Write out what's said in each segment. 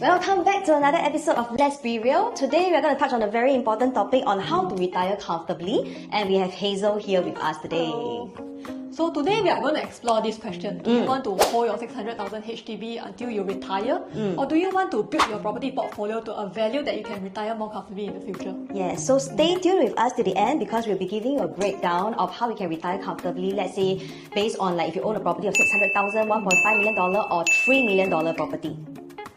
Welcome back to another episode of Let's Be Real. Today we are going to touch on a very important topic on how to retire comfortably, and we have Hazel here with us today. Hello. So today we are going to explore this question. Do you want to hold your 600,000 HDB until you retire? Or do you want to build your property portfolio to a value that you can retire more comfortably in the future? Yes, so stay tuned with us to the end because we'll be giving you a breakdown of how we can retire comfortably, let's say based on like if you own a property of 600,000, $1.5 million or $3 million property.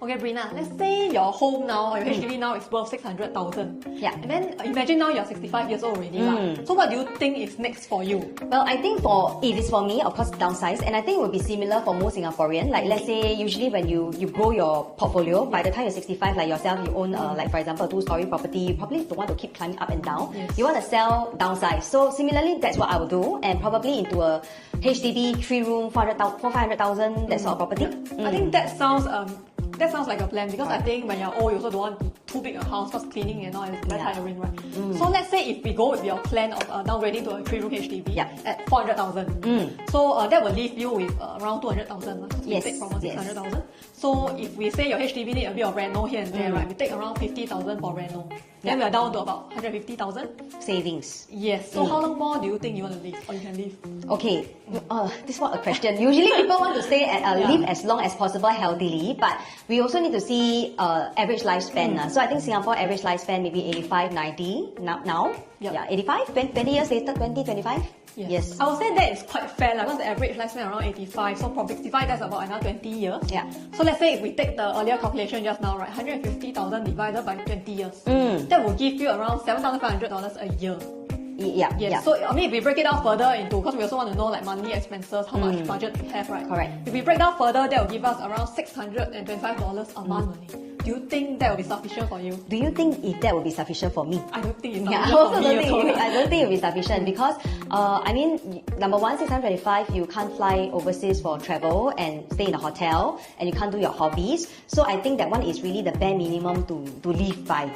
Okay, Brina, let's say your home now or your HDB now is worth 600,000. Yeah. And then imagine now you're 65 years old already. So what do you think is next for you? Well, I think if it's for me, of course, downsize, and I think it will be similar for most Singaporean. Like let's say usually when you grow your portfolio, by the time you're 65, like yourself, you own like for example a 2-story property, you probably don't want to keep climbing up and down. Yes. You want to sell, downsize. So similarly, that's what I would do, and probably into a HDB 3-room, 500,000, that sort of property. I think that sounds like a plan because I think when you're old, you also don't want too big a house because cleaning and all is very tiring, right? So let's say if we go with your plan of downgrading to a 3-room HDB at 400,000, so that will leave you with around 200,000. Yes. We take from 600,000. So if we say your HDB need a bit of reno here and there, right? We take around 50,000 for reno. Then we are down to about 150,000 savings. Yes. So how long more do you think you want to live or you can live? Okay, this is not a question. Usually people want to stay live as long as possible healthily, but we also need to see average lifespan. So I think Singapore average lifespan maybe 85, 90 now. Yeah, 85, 20 years later, 20, 25. Yes. I would say that is quite fair because the average lifespan around 85. So from 65, that's about another 20 years. Yeah. So let's say if we take the earlier calculation just now, right, 150,000 divided by 20 years, that will give you around $7,500 a year. Yeah. So I mean, if we break it down further into, because we also want to know like monthly expenses, how much budget we have, right? Correct. If we break down further, that will give us around $625 a month only. Do you think that will be sufficient for you? Do you think if that will be sufficient for me? I don't think it's I sufficient also for me. I don't think it will be sufficient because I mean, number one, 625, you can't fly overseas for travel and stay in a hotel, and you can't do your hobbies. So I think that one is really the bare minimum to live by.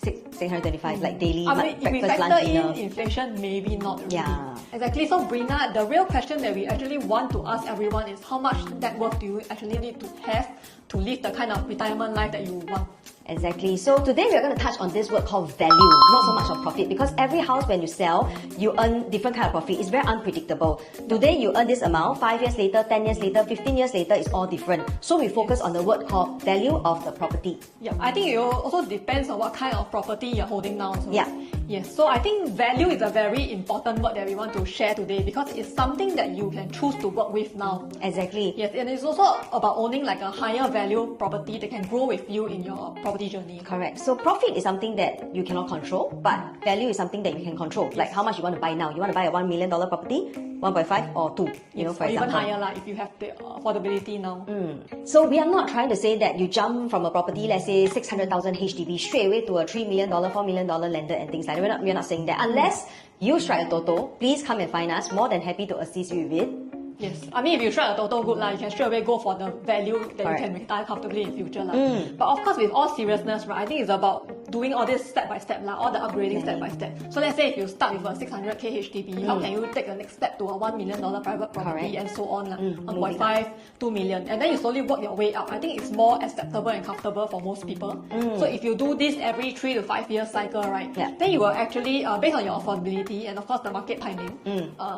625, like daily, I mean, if we breakfast, factor lunch, in dinner. inflation, maybe not really. Yeah. Exactly. So Brina, the real question that we actually want to ask everyone is how much net worth do you actually need to have to live the kind of retirement life that you want? Exactly. So today we are going to touch on this word called value, not so much of profit, because every house when you sell, you earn different kind of profit. It's very unpredictable. Today you earn this amount, 5 years later, 10 years later, 15 years later, it's all different. So we focus on the word called value of the property. Yeah, I think it also depends on what kind of property you're holding now. So. Yeah. Yes, so I think value is a very important word that we want to share today because it's something that you can choose to work with now. Exactly. Yes, and it's also about owning like a higher value property that can grow with you in your property journey. Correct. So profit is something that you cannot control, but value is something that you can control. Like how much you want to buy now. You want to buy a $1 million property, 1.5 or 2, you know, for or example. even higher like, if you have the affordability now. So we are not trying to say that you jump from a property, let's say 600,000 HDB, straight away to a $3 million, $4 million lender and things like that. We're not saying that. Unless you strike a toto, please come and find us. More than happy to assist you with it. Yes, I mean if you strike a total good you can straight away go for the value that you can retire comfortably in future But of course with all seriousness, right, I think it's about doing all this step by step all the upgrading step by step. So let's say if you start with a 600k HDB, how can you take the next step to a $1 million private property and so on 1.5, 2 million, and then you slowly work your way up. I think it's more acceptable and comfortable for most people. So if you do this every 3 to 5 year cycle, right, then you will actually based on your affordability and of course the market timing,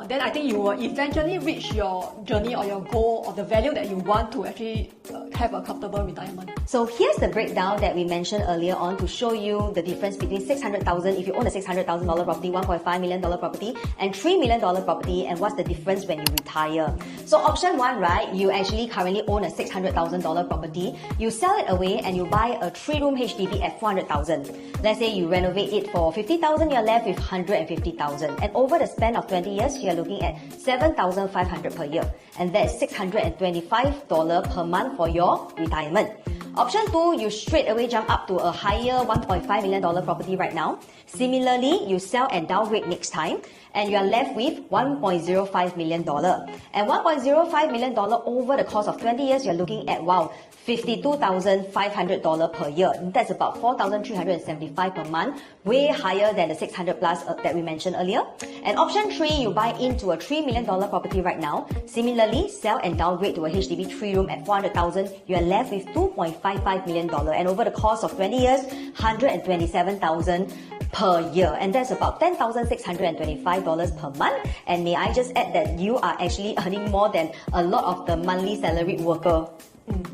then I think you will eventually reach your journey or your goal or the value that you want to actually have a comfortable retirement. So here's the breakdown that we mentioned earlier on to show you the difference between 600,000 if you own a $600,000 property, $1.5 million property, and $3 million property, and what's the difference when you retire. So option 1, right, you actually currently own a $600,000 property, you sell it away and you buy a 3-room HDB at 400,000. Let's say you renovate it for 50,000, you're left with 150,000, and over the span of 20 years, you're looking at 7,500 per year, and that's $625 per month for your retirement. Option 2, you straight away jump up to a higher $1.5 million property right now. Similarly, you sell and downgrade next time, and you are left with $1.05 million. And $1.05 million over the course of 20 years, you're looking at, wow, $52,500 per year. That's about $4,375 per month, way higher than the 600 plus that we mentioned earlier. And option 3, you buy into a $3 million property right now. Similarly, sell and downgrade to a HDB 3-room at $400,000. You are left with $2.55 million. And over the course of 20 years, $127,000 per year, and that's about $10,625 per month. And may I just add that you are actually earning more than a lot of the monthly salaried worker.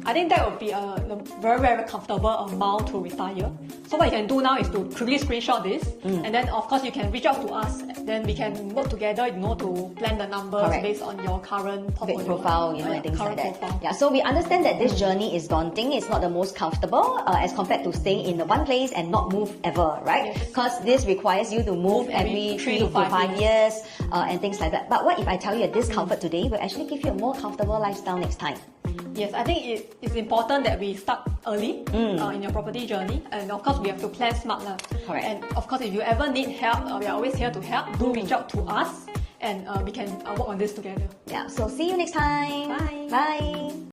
I think that would be a very, very comfortable amount to retire. So what you can do now is to quickly screenshot this, and then of course you can reach out to us. Then we can work together, to plan the numbers based on your current portfolio profile, and things like that. Yeah. So we understand that this journey is daunting. It's not the most comfortable as compared to staying in the one place and not move ever, right? Because this requires you to move every 3 to 5 years and things like that. But what if I tell you that this comfort today will actually give you a more comfortable lifestyle next time? Yes, I think it's important that we start early in your property journey, and of course we have to plan smart. Correct. And of course, if you ever need help, we are always here to help. Do reach out to us, and we can work on this together. Yeah, so see you next time. Bye. Bye.